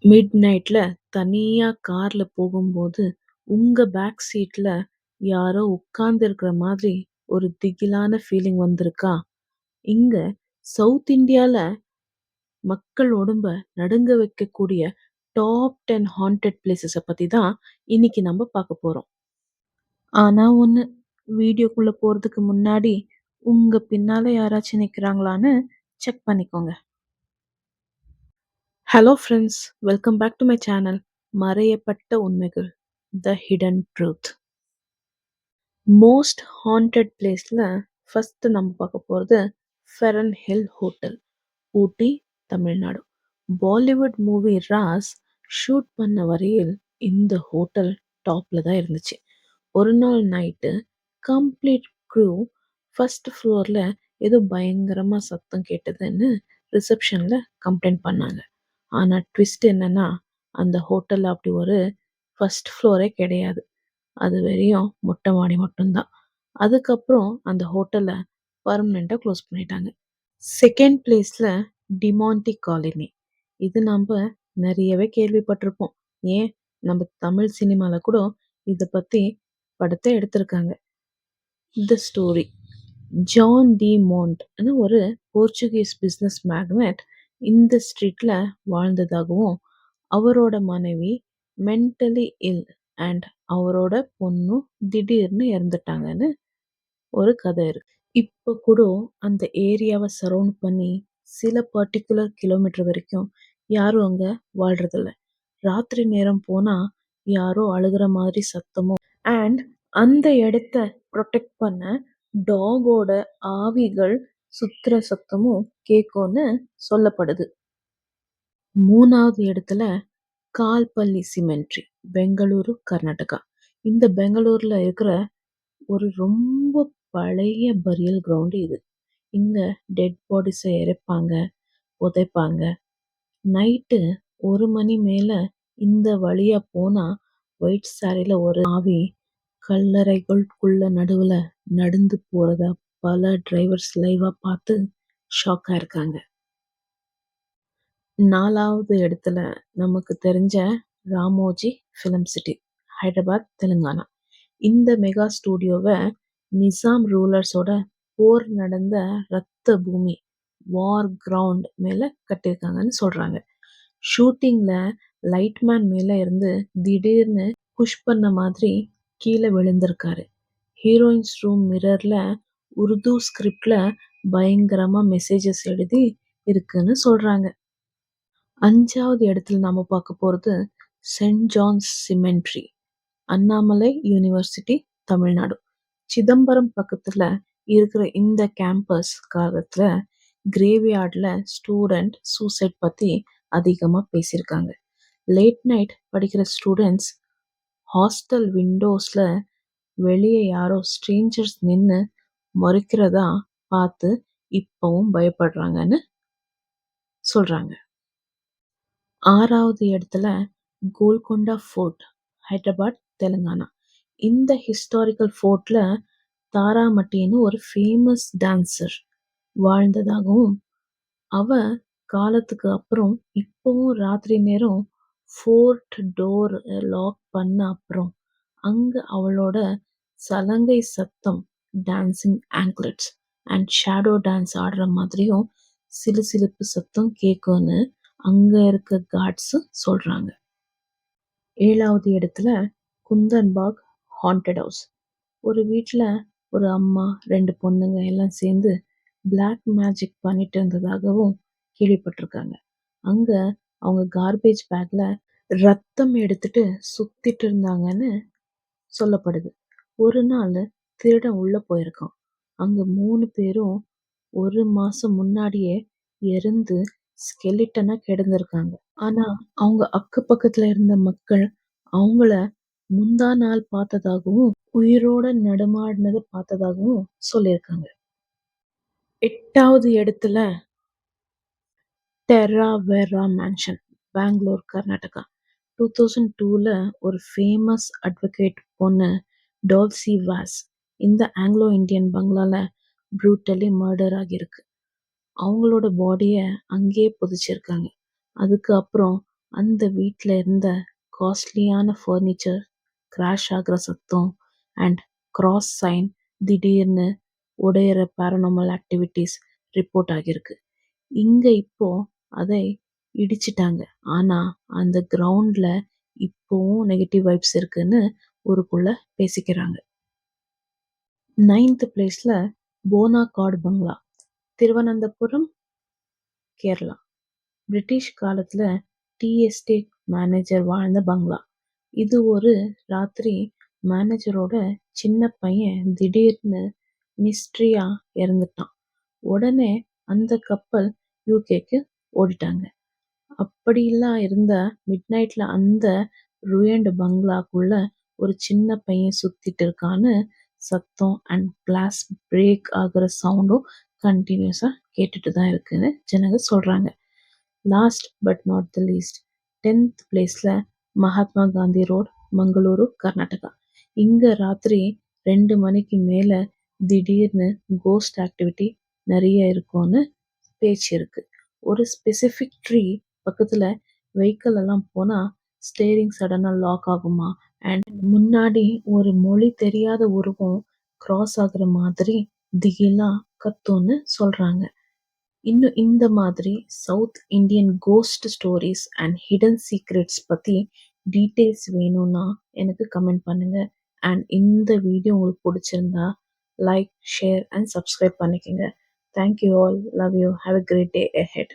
Mid நைட்ல தனியா கார்ல போகும்போது, உங்க பேக் சீட்ல யாரோ உட்கார்ந்திருக்கிற மாதிரி ஒரு திகிலான ஃபீலிங் வந்திருக்கா? இங்க சவுத் இந்தியால மக்கள் உடம்ப நடுங்க வைக்கக்கூடிய டாப் 10 ஹாண்டட் பிளேஸஸ பத்தி தான் இன்னைக்கு நம்ம பார்க்க போறோம். ஆனா ஒண்ணு, வீடியோக்குள்ள போறதுக்கு முன்னாடி உங்க பின்னால யாராச்சும் நிக்கிறாங்களான்னு செக் பண்ணிக்கோங்க. Hello friends, welcome back to my channel மறையப்பட்ட உண்மைகள், the hidden truth. Most haunted பிளேஸ்ல ஃபர்ஸ்ட் நம்ம பார்க்க போறது Fern Hill hotel, Ooty, Tamil Nadu. Bollywood movie Raaz shoot பண்ண வரையில் இந்த ஹோட்டல் டாப்ல தான் இருந்துச்சு. ஒரு நாள் நைட்டு கம்ப்ளீட் க்ரூ ஃபர்ஸ்ட் ஃப்ளோர்ல ஏதோ பயங்கரமா சத்தம் கேட்டதுன்னு ரிசப்ஷன்ல கம்ப்ளைண்ட் பண்ணாங்க. ஆனா ட்விஸ்ட் என்னன்னா, அந்த ஹோட்டல்ல அப்படி ஒரு ஃபர்ஸ்ட் ஃப்ளோரே கிடையாது. அது வெறும் மொட்டை மாடி மட்டும்தான். அதுக்கப்புறம் அந்த ஹோட்டல பெர்மனன்ட்டா க்ளோஸ் பண்ணிட்டாங்க. செகண்ட் பிளேஸ்ல டிமாண்டி காலனி. இது நம்ப நிறையவே கேள்விப்பட்டிருப்போம். ஏன், நம்ம தமிழ் சினிமால கூட இத பத்தி படத்தை எடுத்திருக்காங்க. The story. ஜான் டி மோண்ட்னு ஒரு போர்ச்சுகீஸ் பிசினஸ் மேக்னட் இந்த ஸ்ட்ரீட்ல வாழ்ந்ததாகவும், அவரோட மனைவி மென்டலி இல் அண்ட் அவரோட பொண்ணும் திடீர்னு இறந்துட்டாங்கன்னு ஒரு கதை இருக்கு. இப்ப கூட அந்த ஏரியாவை சரவுண்ட் பண்ணி சில பர்டிகுலர் கிலோமீட்டர் வரைக்கும் யாரும் அங்க வாழ்றதில்ல. ராத்திரி நேரம் போனா யாரோ அழுகுற மாதிரி சத்தமும் அண்ட் அந்த இடத்த ப்ரொடெக்ட் பண்ண டாகோட ஆவிகள் சுத்துற சத்தமும் கேட்கும்னு சொல்லப்படுது. மூணாவது இடத்துல கால்பள்ளி சிமெண்ட்ரி, பெங்களூரு, கர்நாடகா. இந்த பெங்களூர்ல இருக்கிற ஒரு ரொம்ப பழைய பரியல் கிரவுண்ட் இது. இங்க டெட் பாடிஸை எரிப்பாங்க, புதைப்பாங்க. நைட்டு 1 மணி மேல இந்த வழியா போனா ஒயிட் சாரில ஒரு ஆவி கல்லறைகளுக்குள்ள நடுவுல நடந்து போறத பல டிரைவர்ஸ் லைவா பார்த்து ஷாக் ஆயிருக்காங்க. நாலாவது இடத்துல நமக்கு தெரிஞ்ச ராமோஜி ஃபிலிம் சிட்டி, ஹைதராபாத், தெலுங்கானா. இந்த மெகா ஸ்டூடியோவை நிசாம் ரூலர்ஸோட போர் நடந்த ரத்த பூமி, வார் கிரவுண்ட் மேல கட்டியிருக்காங்கன்னு சொல்றாங்க. ஷூட்டிங்ல லைட்மேன் மேல இருந்து திடீர்னு புஷ் பண்ண மாதிரி கீழே விழுந்திருக்காரு. ஹீரோயின்ஸ் ரூம் மிரர்ல உருது ஸ்கிரிப்ட்ல பயங்கரமா மெசேஜஸ் எழுதி இருக்குன்னு சொல்றாங்க. அஞ்சாவது இடத்துல நாம பார்க்க போறது Saint John's Cemetery, Annamalai University, Tamil Nadu. Chidambaram பக்கத்துல இருக்கிற இந்த கேம்பஸ் காலத்துல கிரேவ்யார்ட்ல ஸ்டூடெண்ட் சூசைட் பத்தி அதிகமா பேசியிருக்காங்க. லேட் நைட் படிக்கிற ஸ்டூடெண்ட்ஸ் ஹாஸ்டல் விண்டோஸ்ல வெளியே யாரோ ஸ்ட்ரேஞ்சர்ஸ் நின்னு முறைக்கிறதா பார்த்து இப்பவும் பயப்படுறாங்கன்னு சொல்றாங்க. ஆறாவது இடத்துல கோல்கொண்டா ஃபோர்ட், ஹைதராபாத், தெலுங்கானா. இந்த ஹிஸ்டாரிக்கல் ஃபோர்ட்ல தாராமட்டின்னு ஒரு ஃபேமஸ் டான்சர் வாழ்ந்ததாகவும், அவ காலத்துக்கு அப்புறம் இப்பவும் ராத்திரி நேரம் ஃபோர்ட் டோர் லாக் பண்ண அப்புறம் அங்க அவளோட சலங்கை சத்தம், dancing anklets and shadow dance ஆடுற மாதிரியும் சிலுசிலுப்பு சத்தம் கேட்கும்னு அங்க இருக்க காட்ஸ் சொல்றாங்க. ஏழாவது இடத்துல குந்தன்பாக் ஹாண்டட் ஹவுஸ். ஒரு வீட்ல ஒரு அம்மா, 2 பொண்ணுங்க எல்லாம் சேர்ந்து பிளாக் மேஜிக் பண்ணிட்டு இருந்ததாகவும் கேள்விப்பட்டிருக்காங்க. அங்க அவங்க கார்பேஜ் பேக்ல ரத்தம் எடுத்துட்டு சுத்திட்டு இருந்தாங்கன்னு சொல்லப்படுது. ஒரு நாள் திருடன் உள்ள போயிருக்கான். அங்க 3 பேரும் 1 மாசம் முன்னாடியே இறந்து ஸ்கெலிட்டனா கிடந்திருக்காங்க. ஆனா அவங்க அக்க பக்கத்துல இருந்த மக்கள் அவங்கள முந்தா நாள் பார்த்ததாகவும், உயிரோட நடமாடினதை பார்த்ததாகவும் சொல்லியிருக்காங்க. எட்டாவது இடத்துல டெர்ரா வெர்ரா மேன்ஷன், பெங்களூர், கர்நாடகா. 2002ல ஒரு ஃபேமஸ் அட்வொகேட் பொண்ணு டால்சி வாஸ் இந்த ஆங்கிலோ இந்தியன் பங்களால ப்ரூட்டலி மர்டர் ஆகியிருக்கு. அவங்களோட பாடியை அங்கேயே புதைச்சிருக்காங்க. அதுக்கு அப்புறம் அந்த வீட்ல இருந்த காஸ்ட்லியான ஃபர்னிச்சர் கிராஷ் ஆகுற சத்தம் அண்ட் கிராஸ் சைன் திடீர்னு உடையிற பாரநார்மல் ஆக்டிவிட்டீஸ் ரிப்போர்ட் ஆகியிருக்கு. இங்க இப்போ அதை இடிச்சிட்டாங்க. ஆனா அந்த கிரவுண்ட்ல இப்பவும் நெகட்டிவ் வைப்ஸ் இருக்குன்னு ஊருக்குள்ள பேசிக்கிறாங்க. 9th பிளேஸ்ல போனாகாட் பங்களா, திருவனந்தபுரம், கேரளா. பிரிட்டிஷ் காலத்துல டீ எஸ்டேட் மேனேஜர் வாழ்ந்த பங்களா. இது ஒரு ராத்திரி மேனேஜரோட சின்ன பையன் திடீர்னு மிஸ்ட்ரியா இறந்துட்டான். உடனே அந்த கப்பல் யூகேக்கு ஓடிட்டாங்க. அப்படிலாம் இருந்த மிட்நைட்ல அந்த ruined பங்களாக்குள்ள ஒரு சின்ன பையன் சுத்திட்டு இருக்கான்னு சத்தம் அண்ட் கிளாஸ் பிரேக் ஆகுற சவுண்டும் கண்டினியூஸா கேட்டுட்டு தான் இருக்குன்னு ஜனங்க சொல்றாங்க. Last but not the least 10th பிளேஸ்ல மகாத்மா காந்தி ரோட், மங்களூரு, கர்நாடகா. இங்க ராத்திரி 2 மணிக்கு மேல திடீர்னு கோஸ்ட் ஆக்டிவிட்டி நிறைய இருக்கும்னு பேச்சு இருக்கு. ஒரு ஸ்பெசிஃபிக் ட்ரீ பக்கத்துல வெஹிக்கிள் எல்லாம் போனா ஸ்டேரிங் சடனா லாக் ஆகுமா அண்ட் முன்னாடி ஒரு மொழி தெரியாத உருவம் கிராஸ் ஆகுற மாதிரி திகிலா கத்தும்னு சொல்றாங்க. இன்னும் இந்த மாதிரி south Indian cost stories and hidden secrets பத்தி டீட்டெயில்ஸ் வேணும்னா எனக்கு கமெண்ட் பண்ணுங்க. அண்ட் இந்த வீடியோ உங்களுக்கு பிடிச்சிருந்தா லைக், ஷேர் அண்ட் சப்ஸ்கிரைப் பண்ணிக்கோங்க. Thank you all. Love you. Have a great day ahead.